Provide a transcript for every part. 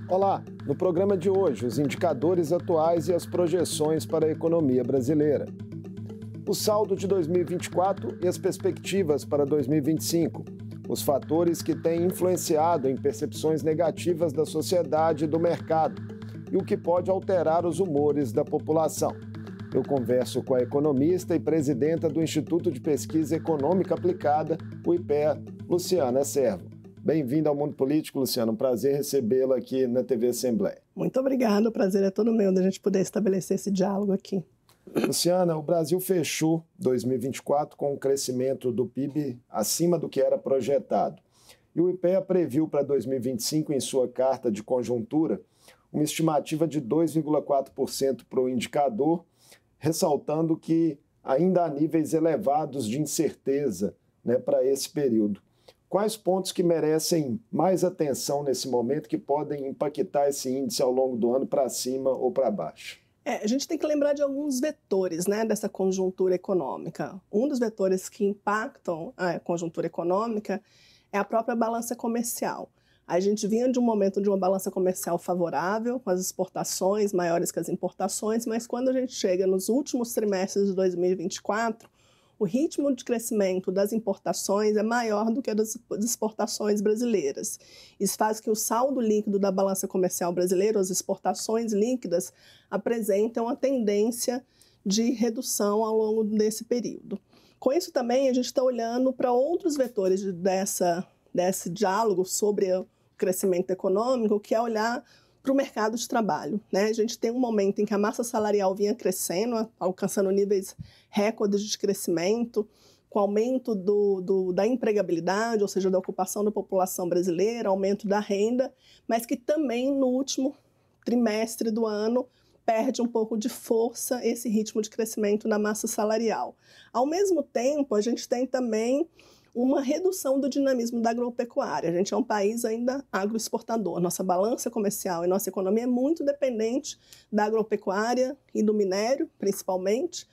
Olá, no programa de hoje, os indicadores atuais e as projeções para a economia brasileira. O saldo de 2024 e as perspectivas para 2025. Os fatores que têm influenciado em percepções negativas da sociedade e do mercado e o que pode alterar os humores da população. Eu converso com a economista e presidenta do Instituto de Pesquisa Econômica Aplicada, o IPEA, Luciana Servo. Bem-vinda ao Mundo Político, Luciana. Um prazer recebê-la aqui na TV Assembleia. Muito obrigada, o prazer é todo meu de a gente poder estabelecer esse diálogo aqui. Luciana, o Brasil fechou 2024 com um crescimento do PIB acima do que era projetado. E o IPEA previu para 2025, em sua carta de conjuntura, uma estimativa de 2,4% para o indicador, ressaltando que ainda há níveis elevados de incerteza, para esse período. Quais pontos que merecem mais atenção nesse momento que podem impactar esse índice ao longo do ano para cima ou para baixo? A gente tem que lembrar de alguns vetores, dessa conjuntura econômica. Um dos vetores que impactam a conjuntura econômica é a própria balança comercial. A gente vinha de um momento de uma balança comercial favorável, com as exportações maiores que as importações, mas quando a gente chega nos últimos trimestres de 2024, o ritmo de crescimento das importações é maior do que das exportações brasileiras. Isso faz que o saldo líquido da balança comercial brasileira, as exportações líquidas, apresentem uma tendência de redução ao longo desse período. Com isso também a gente está olhando para outros vetores desse diálogo sobre o crescimento econômico, que é olhar para o mercado de trabalho. A gente tem um momento em que a massa salarial vinha crescendo, alcançando níveis recordes de crescimento, com aumento da empregabilidade, ou seja, da ocupação da população brasileira, aumento da renda, mas que também no último trimestre do ano perde um pouco de força esse ritmo de crescimento da massa salarial. Ao mesmo tempo, a gente tem também uma redução do dinamismo da agropecuária. A gente é um país ainda agroexportador. Nossa balança comercial e nossa economia é muito dependente da agropecuária e do minério, principalmente,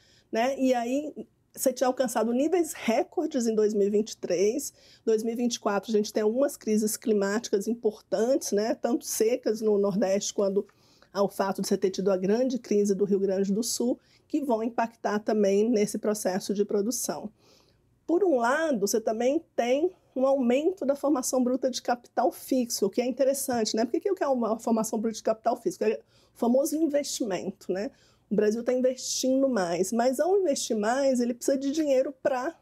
E aí você tinha alcançado níveis recordes em 2023. 2024 a gente tem algumas crises climáticas importantes, Tanto secas no Nordeste quanto ao fato de você ter tido a grande crise do Rio Grande do Sul, que vão impactar também nesse processo de produção. Por um lado, você também tem um aumento da formação bruta de capital fixo, o que é interessante, Por que é uma formação bruta de capital fixo? É o famoso investimento, O Brasil está investindo mais, mas ao investir mais, ele precisa de dinheiro para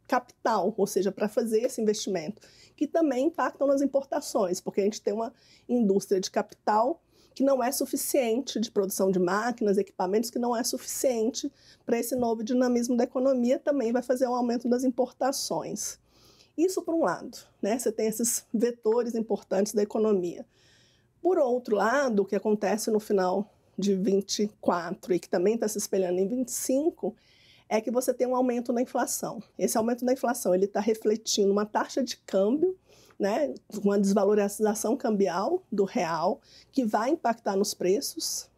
capital, ou seja, para fazer esse investimento, que também impactam nas importações, porque a gente tem uma indústria de capital que não é suficiente, de produção de máquinas, equipamentos, que não é suficiente para esse novo dinamismo da economia, também vai fazer um aumento das importações. Isso por um lado, Você tem esses vetores importantes da economia. Por outro lado, o que acontece no final de 24 e que também está se espelhando em 25, é que você tem um aumento na inflação. Esse aumento da inflação ele está refletindo uma taxa de câmbio, uma desvalorização cambial do real, que vai impactar nos preços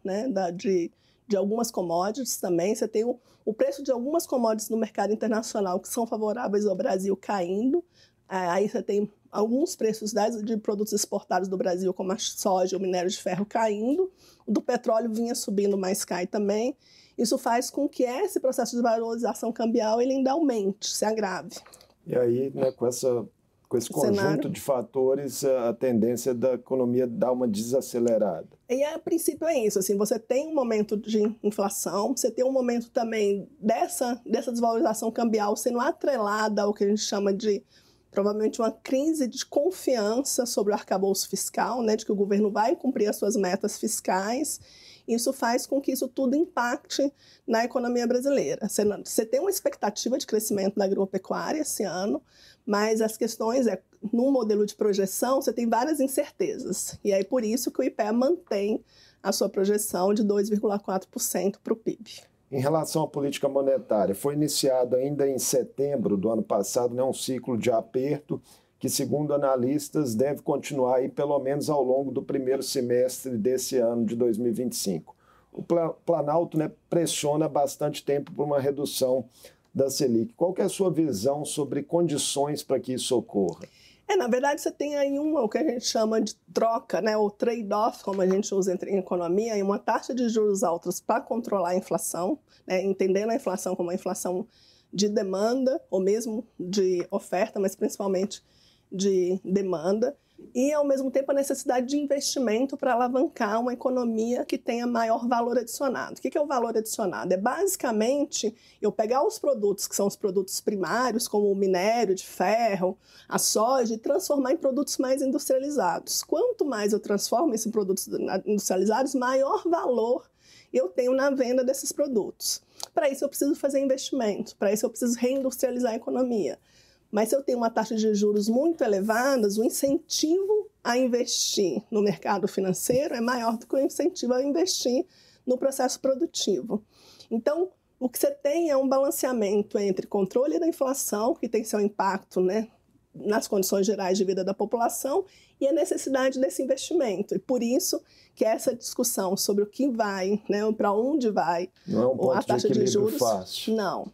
de algumas commodities também. Você tem o preço de algumas commodities no mercado internacional que são favoráveis ao Brasil caindo. Aí você tem alguns preços de produtos exportados do Brasil, como a soja, o minério de ferro, caindo. O do petróleo vinha subindo, mas cai também. Isso faz com que esse processo de valorização cambial ele ainda aumente, se agrave. E aí, com esse conjunto de fatores, a tendência da economia dá uma desacelerada. E a princípio é isso, você tem um momento de inflação, você tem um momento também dessa desvalorização cambial sendo atrelada ao que a gente chama de, provavelmente, uma crise de confiança sobre o arcabouço fiscal, de que o governo vai cumprir as suas metas fiscais. Isso faz com que isso tudo impacte na economia brasileira. Você tem uma expectativa de crescimento da agropecuária esse ano, mas as questões no modelo de projeção, você tem várias incertezas. E aí, por isso que o IPEA mantém a sua projeção de 2,4% para o PIB. Em relação à política monetária, foi iniciado ainda em setembro do ano passado um ciclo de aperto que, segundo analistas, deve continuar aí pelo menos ao longo do primeiro semestre desse ano de 2025. O Planalto pressiona há bastante tempo por uma redução da Selic. Qual que é a sua visão sobre condições para que isso ocorra? Na verdade, você tem aí o que a gente chama de troca, né, ou trade-off, como a gente usa em economia, e uma taxa de juros altos para controlar a inflação, né, entendendo a inflação como uma inflação de demanda, ou mesmo de oferta, mas principalmente de demanda, e, ao mesmo tempo, a necessidade de investimento para alavancar uma economia que tenha maior valor adicionado. O que é o valor adicionado? É basicamente eu pegar os produtos que são os produtos primários, como o minério de ferro, a soja, e transformar em produtos mais industrializados. Quanto mais eu transformo esses produtos industrializados, maior valor eu tenho na venda desses produtos. Para isso eu preciso fazer investimento, para isso eu preciso reindustrializar a economia. Mas se eu tenho uma taxa de juros muito elevada, o incentivo a investir no mercado financeiro é maior do que o incentivo a investir no processo produtivo. Então, o que você tem é um balanceamento entre controle da inflação, que tem seu impacto, né, nas condições gerais de vida da população, e a necessidade desse investimento. E por isso que essa discussão sobre o que vai, né, para onde vai não é um ponto a taxa de juros, fácil. Não.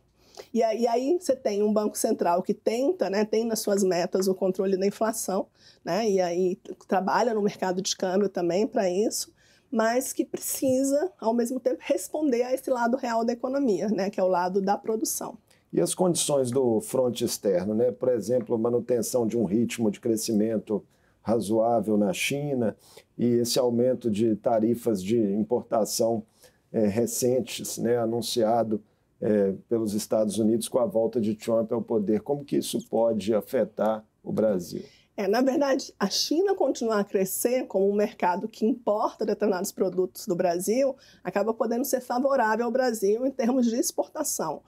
E aí você tem um Banco Central que tenta, né, tem nas suas metas o controle da inflação, né, e aí trabalha no mercado de câmbio também para isso, mas que precisa, ao mesmo tempo, responder a esse lado real da economia, né, que é o lado da produção. E as condições do fronte externo, né? Por exemplo, manutenção de um ritmo de crescimento razoável na China e esse aumento de tarifas de importação recentes, né, anunciado pelos Estados Unidos com a volta de Trump ao poder. Como que isso pode afetar o Brasil? Na verdade, a China continuar a crescer como um mercado que importa determinados produtos do Brasil acaba podendo ser favorável ao Brasil em termos de exportação.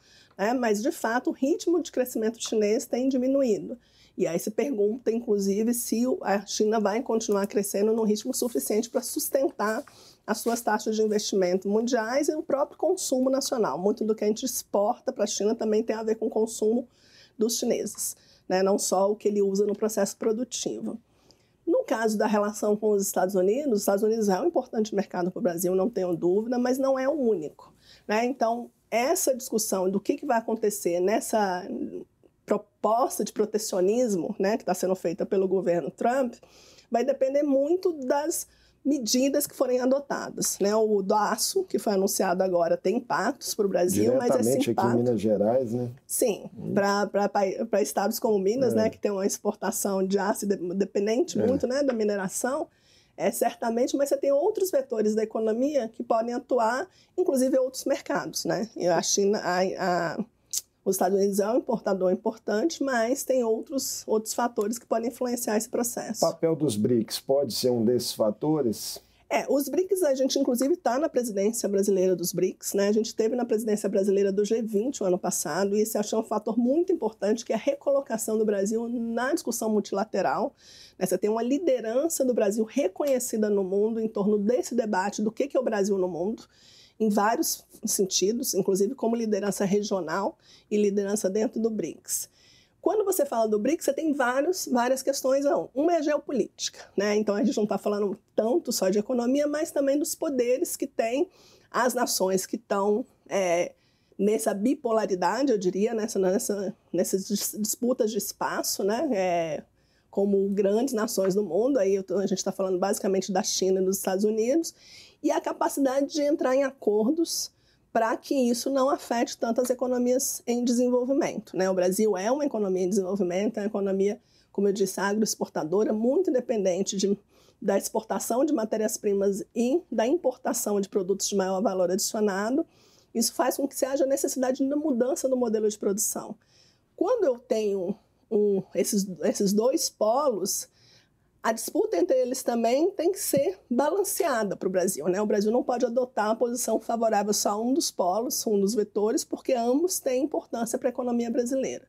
Mas, de fato, o ritmo de crescimento chinês tem diminuído. E aí se pergunta, inclusive, se a China vai continuar crescendo num ritmo suficiente para sustentar as suas taxas de investimento mundiais e o próprio consumo nacional. Muito do que a gente exporta para a China também tem a ver com o consumo dos chineses, né? Não só o que ele usa no processo produtivo. No caso da relação com os Estados Unidos é um importante mercado para o Brasil, não tenho dúvida, mas não é o único, né? Então, essa discussão do que vai acontecer nessa proposta de protecionismo, né, que está sendo feita pelo governo Trump, vai depender muito das medidas que forem adotadas, né? O DOASO, que foi anunciado agora, tem impactos para o Brasil, mas esse impacto... aqui em Minas Gerais, né? Sim, para estados como Minas, né, que tem uma exportação de aço dependente muito, né, da mineração, certamente, mas você tem outros vetores da economia que podem atuar, inclusive outros mercados, né? E a China, os Estados Unidos é um importador importante, mas tem outros fatores que podem influenciar esse processo. O papel dos BRICS pode ser um desses fatores? Os BRICS, a gente inclusive está na presidência brasileira dos BRICS, né? A gente esteve na presidência brasileira do G20 o ano passado, e esse acho um fator muito importante, que é a recolocação do Brasil na discussão multilateral. Você tem uma liderança do Brasil reconhecida no mundo em torno desse debate do que é o Brasil no mundo, em vários sentidos, inclusive como liderança regional e liderança dentro do BRICS. Quando você fala do BRICS, você tem várias questões. Uma é a geopolítica, né? Então a gente não está falando tanto só de economia, mas também dos poderes que têm as nações que estão nessa bipolaridade, eu diria, nessas disputas de espaço, né? Como grandes nações do mundo. Aí a gente está falando basicamente da China e dos Estados Unidos, e a capacidade de entrar em acordos para que isso não afete tanto as economias em desenvolvimento, né? O Brasil é uma economia em desenvolvimento, é uma economia, como eu disse, agroexportadora, muito dependente da exportação de matérias-primas e da importação de produtos de maior valor adicionado. Isso faz com que se haja necessidade de mudança no modelo de produção. Quando eu tenho esses dois polos, a disputa entre eles também tem que ser balanceada para o Brasil, né? O Brasil não pode adotar uma posição favorável só a um dos polos, um dos vetores, porque ambos têm importância para a economia brasileira.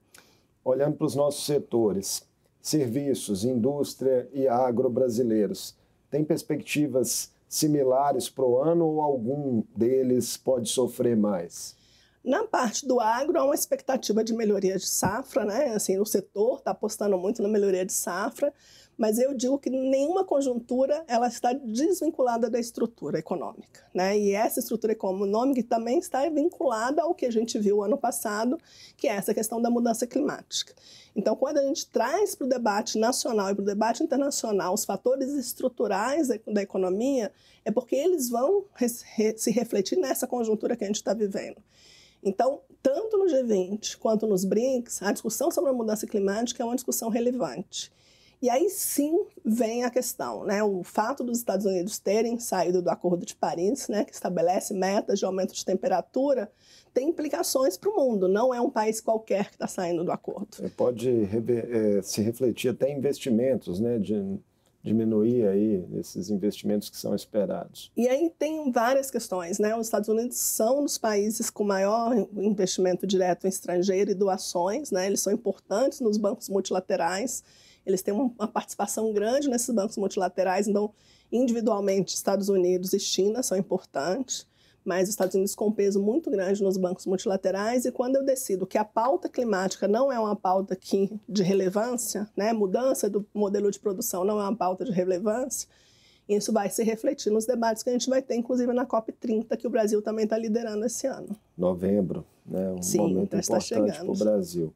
Olhando para os nossos setores, serviços, indústria e agro brasileiros, tem perspectivas similares para o ano ou algum deles pode sofrer mais? Na parte do agro, há uma expectativa de melhoria de safra, né? Assim, o setor está apostando muito na melhoria de safra, mas eu digo que nenhuma conjuntura ela está desvinculada da estrutura econômica, né? E essa estrutura econômica também está vinculada ao que a gente viu ano passado, que é essa questão da mudança climática. Então, quando a gente traz para o debate nacional e para o debate internacional os fatores estruturais da economia, é porque eles vão se refletir nessa conjuntura que a gente está vivendo. Então, tanto no G20 quanto nos BRICS, a discussão sobre a mudança climática é uma discussão relevante. E aí sim vem a questão, né? O fato dos Estados Unidos terem saído do Acordo de Paris, né, que estabelece metas de aumento de temperatura, tem implicações para o mundo, não é um país qualquer que está saindo do acordo. Pode se refletir até em investimentos, né, de diminuir aí esses investimentos que são esperados. E aí tem várias questões, né? Os Estados Unidos são um dos países com maior investimento direto estrangeiro e doações, né? Eles são importantes nos bancos multilaterais, eles têm uma participação grande nesses bancos multilaterais, então individualmente Estados Unidos e China são importantes, mas os Estados Unidos com um peso muito grande nos bancos multilaterais, e quando eu decido que a pauta climática não é uma pauta de relevância, né, mudança do modelo de produção não é uma pauta de relevância, isso vai se refletir nos debates que a gente vai ter, inclusive na COP30, que o Brasil também está liderando esse ano. Novembro, né, um momento importante para o Brasil.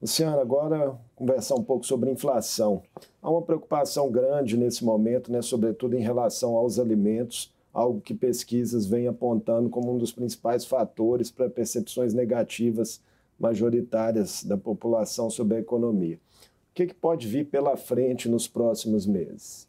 Luciana, agora conversar um pouco sobre inflação. Há uma preocupação grande nesse momento, né, sobretudo em relação aos alimentos, algo que pesquisas vêm apontando como um dos principais fatores para percepções negativas majoritárias da população sobre a economia. O que pode vir pela frente nos próximos meses?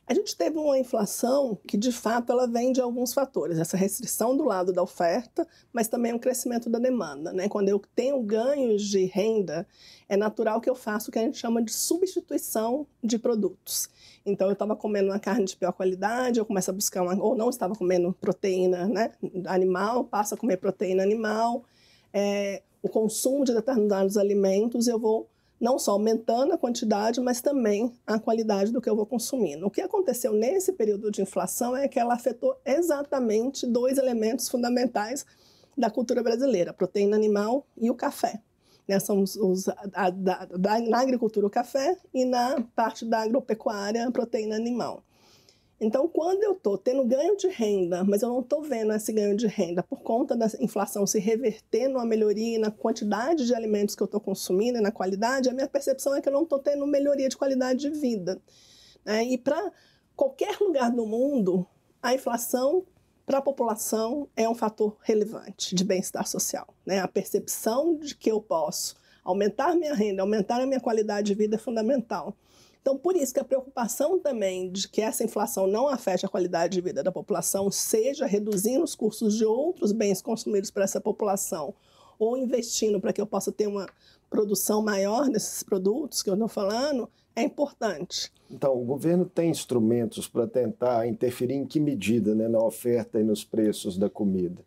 A gente teve uma inflação que, de fato, ela vem de alguns fatores. Essa restrição do lado da oferta, mas também o crescimento da demanda, né? Quando eu tenho ganhos de renda, é natural que eu faça o que a gente chama de substituição de produtos. Então, eu estava comendo uma carne de pior qualidade, eu começo a buscar ou não estava comendo proteína, né, animal, passo a comer proteína animal. O consumo de determinados alimentos, eu vou não só aumentando a quantidade, mas também a qualidade do que eu vou consumindo. O que aconteceu nesse período de inflação é que ela afetou exatamente dois elementos fundamentais da cultura brasileira, a proteína animal e o café. São na agricultura o café e na parte da agropecuária a proteína animal. Então, quando eu estou tendo ganho de renda, mas eu não estou vendo esse ganho de renda por conta da inflação se reverter numa melhoria na quantidade de alimentos que eu estou consumindo e na qualidade, a minha percepção é que eu não estou tendo melhoria de qualidade de vida. E para qualquer lugar do mundo, a inflação para a população é um fator relevante de bem-estar social. A percepção de que eu posso aumentar minha renda, aumentar a minha qualidade de vida é fundamental. Então, por isso que a preocupação também de que essa inflação não afete a qualidade de vida da população, seja reduzindo os custos de outros bens consumidos por essa população, ou investindo para que eu possa ter uma produção maior desses produtos que eu estou falando, é importante. Então, o governo tem instrumentos para tentar interferir em que medida, né, na oferta e nos preços da comida?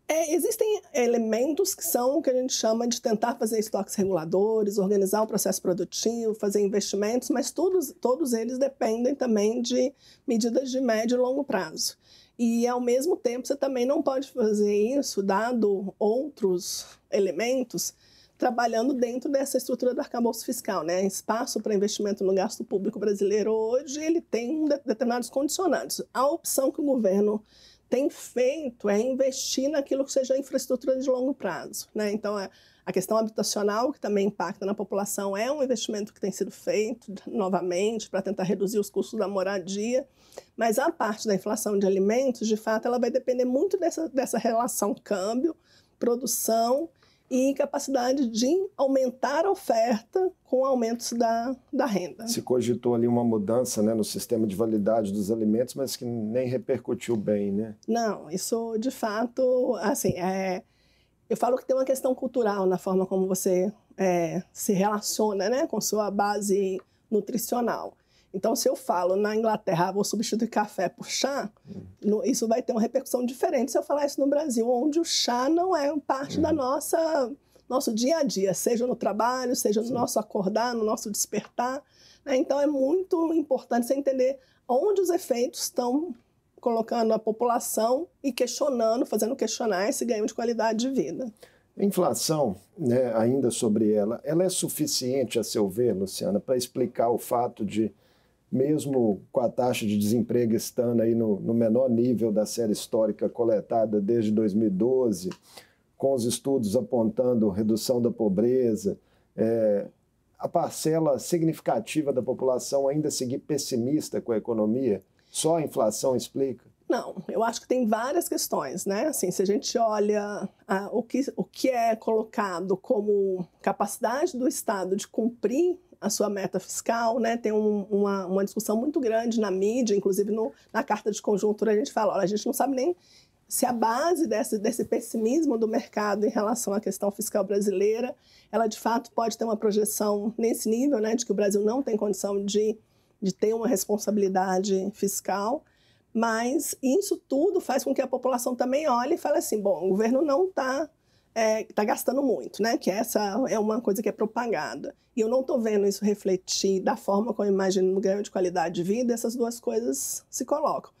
Existem elementos que são o que a gente chama de tentar fazer estoques reguladores, organizar o processo produtivo, fazer investimentos, mas todos eles dependem também de medidas de médio e longo prazo. E, ao mesmo tempo, você também não pode fazer isso, dado outros elementos, trabalhando dentro dessa estrutura do arcabouço fiscal, né? Espaço para investimento no gasto público brasileiro hoje, ele tem determinados condicionantes. A opção que o governo tem feito é investir naquilo que seja infraestrutura de longo prazo, né? Então, a questão habitacional, que também impacta na população, é um investimento que tem sido feito novamente para tentar reduzir os custos da moradia, mas a parte da inflação de alimentos, de fato, ela vai depender muito dessa relação câmbio, produção e capacidade de aumentar a oferta com aumentos da renda. Se cogitou ali uma mudança, né, no sistema de validade dos alimentos, mas que nem repercutiu bem, né? Não, isso de fato, assim, eu falo que tem uma questão cultural na forma como você se relaciona, né, com sua base nutricional. Então, se eu falo na Inglaterra, vou substituir café por chá, isso vai ter uma repercussão diferente se eu falar isso no Brasil, onde o chá não é parte da nosso dia a dia, seja no trabalho, seja no nosso acordar, no nosso despertar. Então, é muito importante você entender onde os efeitos estão colocando a população e questionando, fazendo questionar esse ganho de qualidade de vida. A inflação, né, ainda sobre ela é suficiente, a seu ver, Luciana, para explicar o fato de, mesmo com a taxa de desemprego estando aí no menor nível da série histórica coletada desde 2012, com os estudos apontando redução da pobreza, a parcela significativa da população ainda seguir pessimista com a economia? Só a inflação explica? Não, eu acho que tem várias questões, né? Assim, se a gente olha o que é colocado como capacidade do Estado de cumprir a sua meta fiscal, né? Tem uma discussão muito grande na mídia, inclusive na carta de conjuntura a gente fala, olha, a gente não sabe nem se a base desse pessimismo do mercado em relação à questão fiscal brasileira, ela de fato pode ter uma projeção nesse nível, né? De que o Brasil não tem condição de ter uma responsabilidade fiscal. Mas isso tudo faz com que a população também olhe e fale assim, bom, o governo não está gastando muito, né? Que essa é uma coisa que é propagada. E eu não estou vendo isso refletir da forma como eu imagino no ganho de qualidade de vida, essas duas coisas se colocam.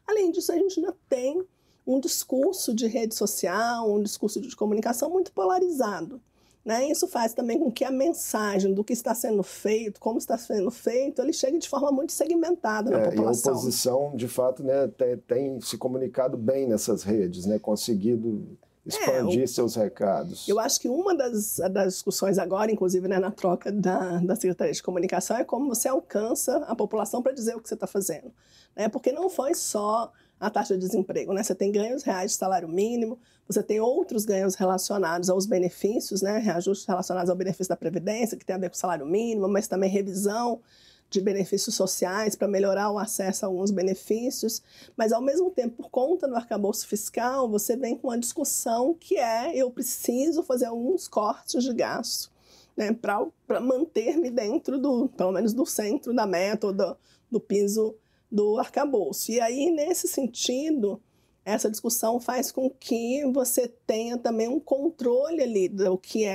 Além disso, a gente ainda tem um discurso de rede social, um discurso de comunicação muito polarizado. Né? Isso faz também com que a mensagem do que está sendo feito, como está sendo feito, ele chegue de forma muito segmentada na população. E a oposição, de fato, né, tem se comunicado bem nessas redes, né, conseguido expandir seus recados. Eu acho que uma das discussões agora, inclusive, né, na troca da Secretaria de Comunicação, é como você alcança a população para dizer o que você está fazendo. Né? Porque não foi só a taxa de desemprego, né? Você tem ganhos reais de salário mínimo, você tem outros ganhos relacionados aos benefícios, né? Reajustes relacionados ao benefício da Previdência, que tem a ver com o salário mínimo, mas também revisão de benefícios sociais para melhorar o acesso a alguns benefícios. Mas, ao mesmo tempo, por conta do arcabouço fiscal, você vem com uma discussão que eu preciso fazer alguns cortes de gasto, né? Para manter-me dentro pelo menos do centro da meta ou do piso do arcabouço. E aí, nesse sentido, essa discussão faz com que você tenha também um controle ali do que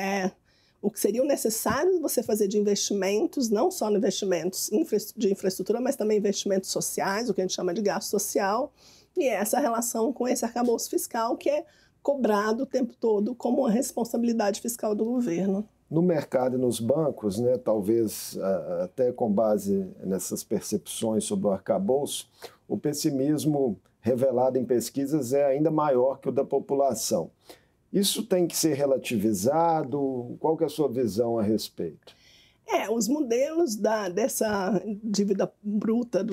seria necessário você fazer de investimentos, não só no investimentos de infraestrutura, mas também investimentos sociais, o que a gente chama de gasto social, e essa relação com esse arcabouço fiscal que é cobrado o tempo todo como uma responsabilidade fiscal do governo. No mercado e nos bancos, né, talvez até com base nessas percepções sobre o arcabouço, o pessimismo revelado em pesquisas é ainda maior que o da população. Isso tem que ser relativizado? Qual que é a sua visão a respeito? Os modelos dessa dívida bruta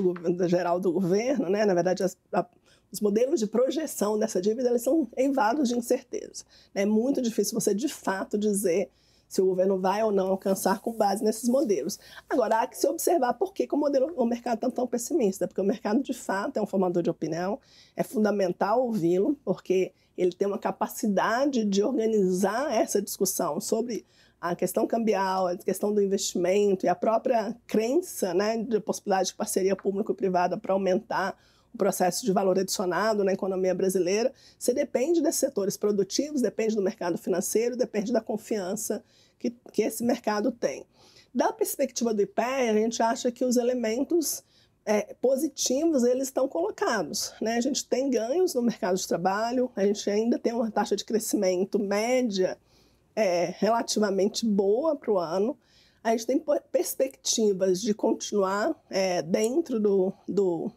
geral do governo, né, na verdade, os modelos de projeção dessa dívida, eles são eivados de incerteza. É muito difícil você, de fato, dizer se o governo vai ou não alcançar com base nesses modelos. Agora, há que se observar por que o mercado está tão pessimista, porque o mercado, de fato, é um formador de opinião, é fundamental ouvi-lo, porque ele tem uma capacidade de organizar essa discussão sobre a questão cambial, a questão do investimento e a própria crença, né, de possibilidade de parceria público-privada para aumentar o processo de valor adicionado na economia brasileira. Você depende desses setores produtivos, depende do mercado financeiro, depende da confiança que esse mercado tem. Da perspectiva do IPEA, a gente acha que os elementos positivos eles estão colocados. Né? A gente tem ganhos no mercado de trabalho, a gente ainda tem uma taxa de crescimento média relativamente boa para o ano, a gente tem perspectivas de continuar dentro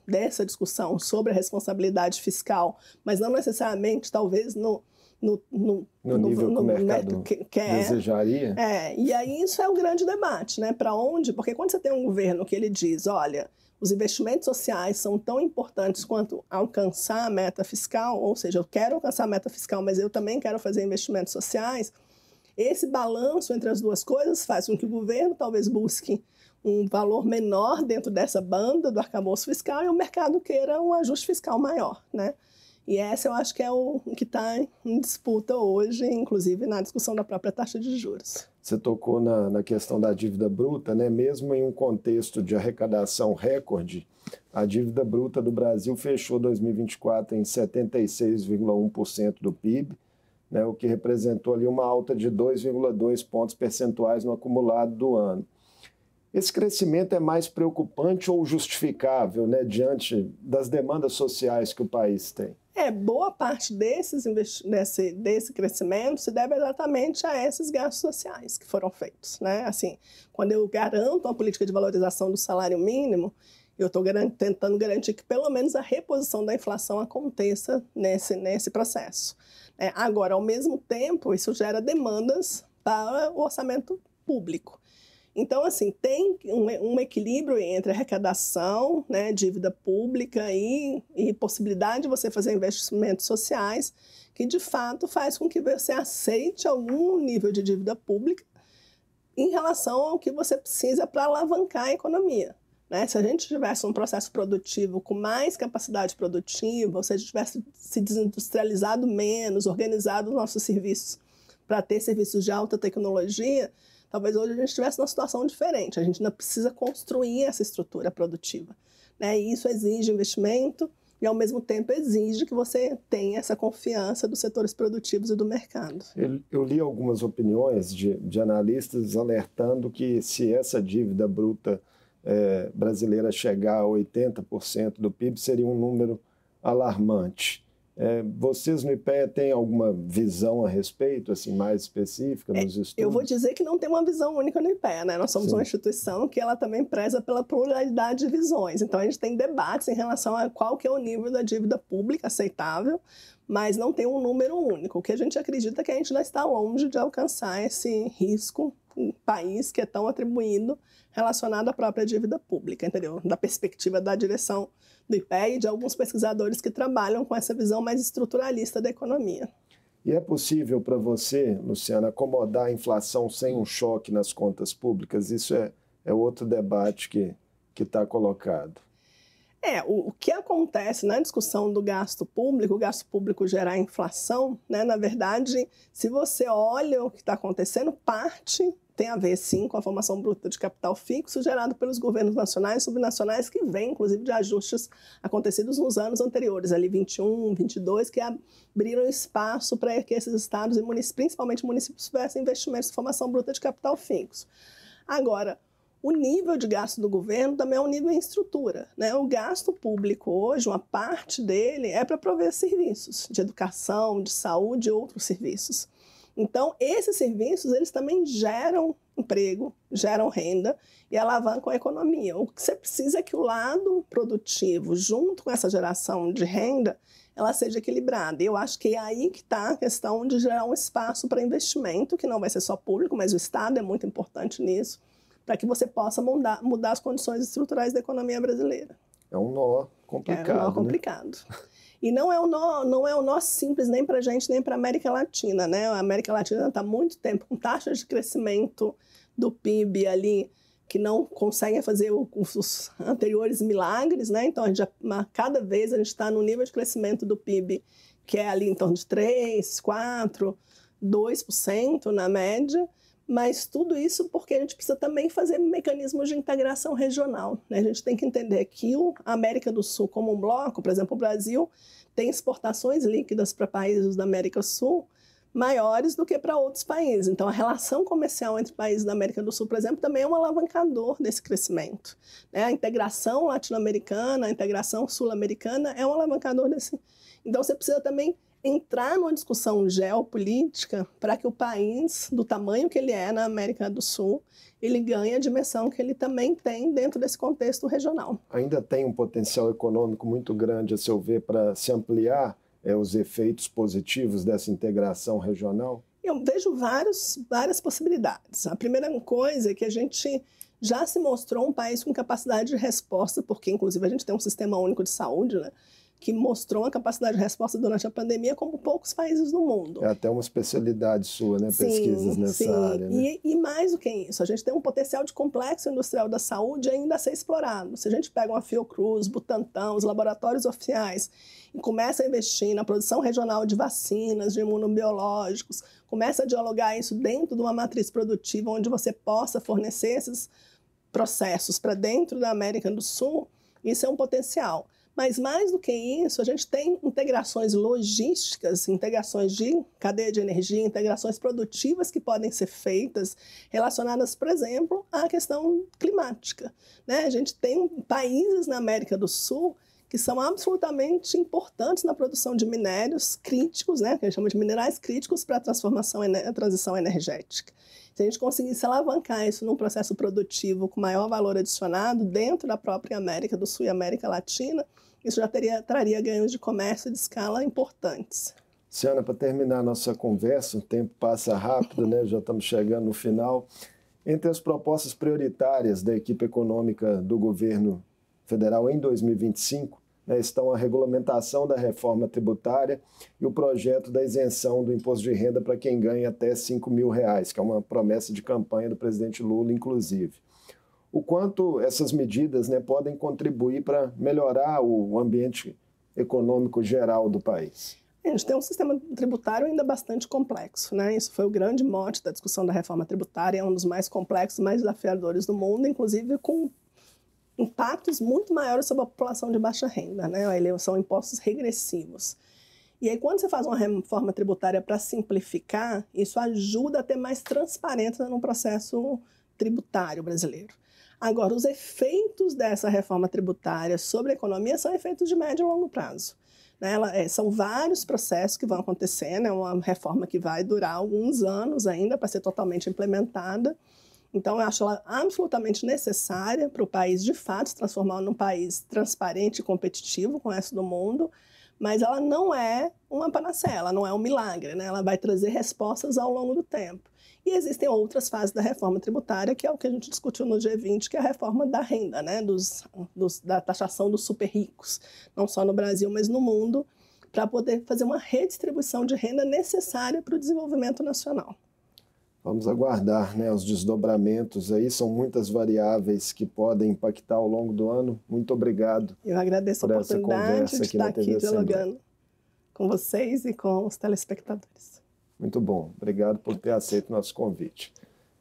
dessa discussão sobre a responsabilidade fiscal, mas não necessariamente, talvez, no nível que o mercado desejaria. E aí isso é o grande debate, né? Para onde? Porque quando você tem um governo que ele diz, olha, os investimentos sociais são tão importantes quanto alcançar a meta fiscal, ou seja, eu quero alcançar a meta fiscal, mas eu também quero fazer investimentos sociais, esse balanço entre as duas coisas faz com que o governo talvez busque um valor menor dentro dessa banda do arcabouço fiscal e o mercado queira um ajuste fiscal maior, né? E essa eu acho que é o que está em disputa hoje, inclusive na discussão da própria taxa de juros. Você tocou na questão da dívida bruta, né? Mesmo em um contexto de arrecadação recorde, a dívida bruta do Brasil fechou 2024 em 76,1% do PIB, né, o que representou ali uma alta de 2,2 pontos percentuais no acumulado do ano. Esse crescimento é mais preocupante ou justificável, né, diante das demandas sociais que o país tem? Boa parte desse crescimento se deve exatamente a esses gastos sociais que foram feitos, né? Assim, quando eu garanto uma política de valorização do salário mínimo, eu estou tentando garantir que pelo menos a reposição da inflação aconteça nesse processo. Agora, ao mesmo tempo, isso gera demandas para o orçamento público. Então, assim, tem um equilíbrio entre arrecadação, né, dívida pública e possibilidade de você fazer investimentos sociais, que de fato faz com que você aceite algum nível de dívida pública em relação ao que você precisa para alavancar a economia. Né? Se a gente tivesse um processo produtivo com mais capacidade produtiva, ou se a gente tivesse se desindustrializado menos, organizado os nossos serviços para ter serviços de alta tecnologia, talvez hoje a gente estivesse numa situação diferente. A gente ainda precisa construir essa estrutura produtiva, né? E isso exige investimento e, ao mesmo tempo, exige que você tenha essa confiança dos setores produtivos e do mercado. Eu li algumas opiniões de analistas alertando que se essa dívida bruta brasileira chegar a 80% do PIB, seria um número alarmante. Vocês no IPEA têm alguma visão a respeito, assim, mais específica nos estudos? Eu vou dizer que não tem uma visão única no IPEA, né? Nós somos uma instituição que ela também preza pela pluralidade de visões. Então, a gente tem debates em relação a qual que é o nível da dívida pública aceitável, mas não tem um número único. O que a gente acredita é que a gente ainda está longe de alcançar esse risco em um país que é tão atribuído relacionado à própria dívida pública, entendeu? Da perspectiva da direção do IPEA e de alguns pesquisadores que trabalham com essa visão mais estruturalista da economia. E é possível para você, Luciana, acomodar a inflação sem um choque nas contas públicas? Isso é outro debate que está colocado. O que acontece na discussão do gasto público, o gasto público gerar inflação, né? Na verdade, se você olha o que está acontecendo, parte tem a ver, sim, com a formação bruta de capital fixo gerado pelos governos nacionais e subnacionais, que vem, inclusive, de ajustes acontecidos nos anos anteriores, ali 21, 22, que abriram espaço para que esses estados e municípios, principalmente municípios, tivessem investimentos de formação bruta de capital fixo. Agora, o nível de gasto do governo também é um nível em estrutura, né? O gasto público hoje, uma parte dele é para prover serviços de educação, de saúde e outros serviços. Então, esses serviços, eles também geram emprego, geram renda e alavancam a economia. O que você precisa é que o lado produtivo, junto com essa geração de renda, ela seja equilibrada. E eu acho que é aí que está a questão de gerar um espaço para investimento, que não vai ser só público, mas o Estado é muito importante nisso, para que você possa mudar as condições estruturais da economia brasileira. É um nó complicado. É um nó complicado. E não é um nó simples nem para a gente, nem para a América Latina, né? A América Latina está há muito tempo com taxas de crescimento do PIB ali que não conseguem fazer os anteriores milagres, né? Então, cada vez a gente está no nível de crescimento do PIB que é ali em torno de 3, 4, 2% na média, mas tudo isso porque a gente precisa também fazer mecanismos de integração regional, né? A gente tem que entender que a América do Sul como um bloco, por exemplo, o Brasil tem exportações líquidas para países da América do Sul maiores do que para outros países. Então, a relação comercial entre países da América do Sul, por exemplo, também é um alavancador desse crescimento, né? A integração latino-americana, a integração sul-americana é um alavancador desse. Então, você precisa também entrar numa discussão geopolítica para que o país, do tamanho que ele é na América do Sul, ele ganhe a dimensão que ele também tem dentro desse contexto regional. Ainda tem um potencial econômico muito grande, a seu ver, para se ampliar os efeitos positivos dessa integração regional? Eu vejo várias possibilidades. A primeira coisa é que a gente já se mostrou um país com capacidade de resposta, porque, inclusive, a gente tem um sistema único de saúde, né, que mostrou uma capacidade de resposta durante a pandemia como poucos países do mundo. É até uma especialidade sua, né? Pesquisas nessa área. Né? E mais do que isso, a gente tem um potencial de complexo industrial da saúde ainda a ser explorado. Se a gente pega uma Fiocruz, Butantan, os laboratórios oficiais e começa a investir na produção regional de vacinas, de imunobiológicos, começa a dialogar isso dentro de uma matriz produtiva onde você possa fornecer esses processos para dentro da América do Sul, isso é um potencial. Mas mais do que isso, a gente tem integrações logísticas, integrações de cadeia de energia, integrações produtivas que podem ser feitas relacionadas, por exemplo, à questão climática, né? A gente tem países na América do Sul que são absolutamente importantes na produção de minérios críticos, né, que a gente chama de minerais críticos para a transição energética. Se a gente conseguisse alavancar isso num processo produtivo com maior valor adicionado dentro da própria América do Sul e América Latina, isso já traria ganhos de comércio de escala importantes. Luciana, para terminar a nossa conversa, o tempo passa rápido, né? Já estamos chegando no final. Entre as propostas prioritárias da equipe econômica do governo federal em 2025, né, estão a regulamentação da reforma tributária e o projeto da isenção do imposto de renda para quem ganha até R$5.000, que é uma promessa de campanha do presidente Lula, inclusive. O quanto essas medidas, né, podem contribuir para melhorar o ambiente econômico geral do país? A gente tem um sistema tributário ainda bastante complexo, né? Isso foi o grande mote da discussão da reforma tributária, é um dos mais complexos, mais desafiadores do mundo, inclusive com impactos muito maiores sobre a população de baixa renda, né? São impostos regressivos. E aí, quando você faz uma reforma tributária para simplificar, isso ajuda a ter mais transparência no processo tributário brasileiro. Agora, os efeitos dessa reforma tributária sobre a economia são efeitos de médio e longo prazo. São vários processos que vão acontecer, né? Uma reforma que vai durar alguns anos ainda para ser totalmente implementada. Então, eu acho ela absolutamente necessária para o país, de fato, se transformar num país transparente e competitivo com o resto do mundo, mas ela não é uma panaceia, ela não é um milagre, né? Ela vai trazer respostas ao longo do tempo. E existem outras fases da reforma tributária, que é o que a gente discutiu no G20, que é a reforma da renda, né? Da taxação dos super ricos, não só no Brasil, mas no mundo, para poder fazer uma redistribuição de renda necessária para o desenvolvimento nacional. Vamos aguardar, né, os desdobramentos aí, são muitas variáveis que podem impactar ao longo do ano. Muito obrigado. Eu agradeço a oportunidade de estar aqui dialogando com vocês e com os telespectadores. Muito bom, obrigado por ter aceito o nosso convite.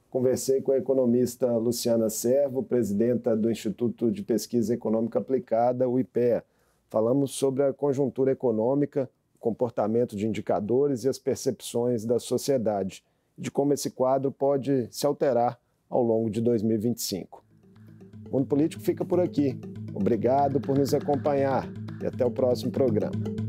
Conversei com a economista Luciana Servo, presidenta do Instituto de Pesquisa Econômica Aplicada, o IPEA. Falamos sobre a conjuntura econômica, o comportamento de indicadores e as percepções da sociedade, de como esse quadro pode se alterar ao longo de 2025. O Mundo Político fica por aqui. Obrigado por nos acompanhar e até o próximo programa.